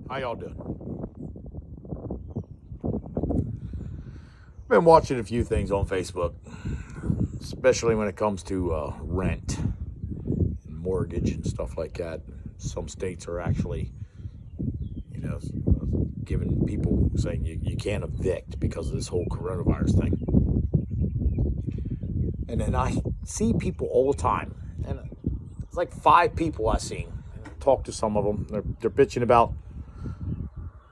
How y'all doing? Been watching a few things on Facebook, especially when it comes to rent and mortgage and stuff like that. Some states are actually, giving people saying you can't evict because of this whole coronavirus thing. And then I see people all the time, and it's like 5 people I've seen. Talk to some of them. They're bitching about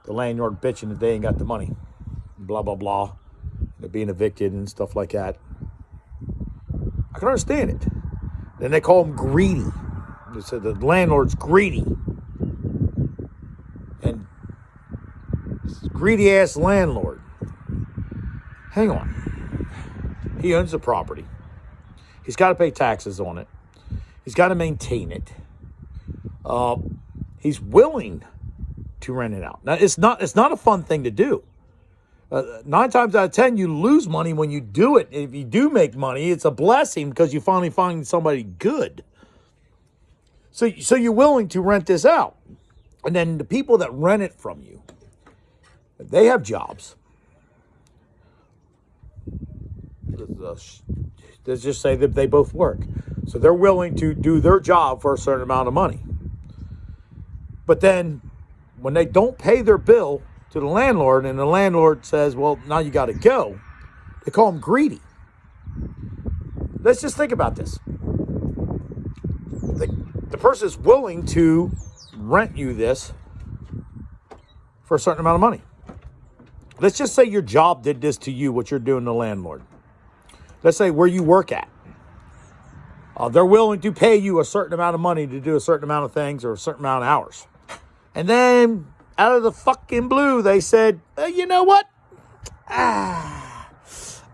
the landlord bitching that they ain't got the money. Blah, blah, blah. They're being evicted and stuff like that. I can understand it. Then they call them greedy. They said the landlord's greedy. And this greedy-ass landlord. Hang on. He owns the property. He's got to pay taxes on it. He's got to maintain it. He's willing to rent it out. Now, it's not a fun thing to do. 9 times out of 10, you lose money when you do it. If you do make money, it's a blessing because you finally find somebody good. So you're willing to rent this out. And then the people that rent it from you, they have jobs. Let's just say that they both work. So they're willing to do their job for a certain amount of money. But then when they don't pay their bill to the landlord and the landlord says, well, now you got to go, they call them greedy. Let's just think about this. The person is willing to rent you this for a certain amount of money. Let's just say your job did this to you, what you're doing to the landlord. Let's say where you work at. They're willing to pay you a certain amount of money to do a certain amount of things or a certain amount of hours. And then out of the fucking blue, they said, you know what? I'm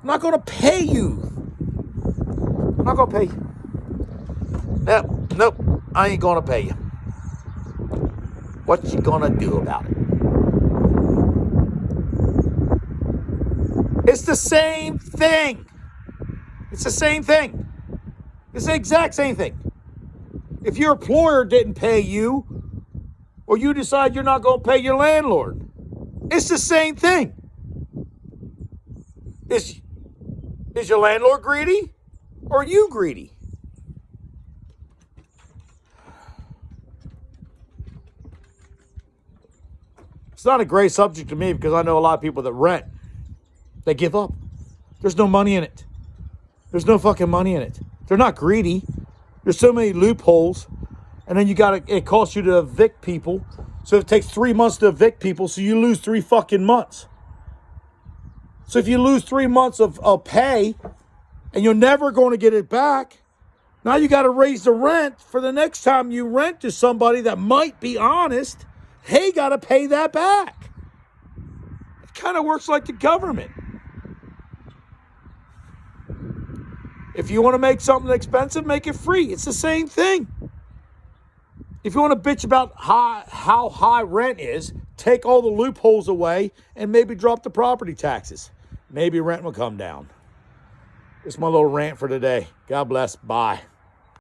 not going to pay you. I'm not going to pay you. Nope, I ain't going to pay you. What you going to do about it? It's the same thing. It's the same thing. It's the exact same thing. If your employer didn't pay you, or you decide you're not going to pay your landlord, it's the same thing. Is your landlord greedy, or are you greedy? It's not a great subject to me because I know a lot of people that rent. They give up. There's no money in it. There's no fucking money in it. They're not greedy. There's so many loopholes. And then it costs you to evict people. So it takes 3 months to evict people. So you lose 3 fucking months. So if you lose 3 months of pay and you're never going to get it back, now you got to raise the rent for the next time you rent to somebody that might be honest. They got to pay that back. It kind of works like the government. If you want to make something expensive, make it free. It's the same thing. If you want to bitch about how high rent is, take all the loopholes away and maybe drop the property taxes. Maybe rent will come down. It's my little rant for today. God bless. Bye.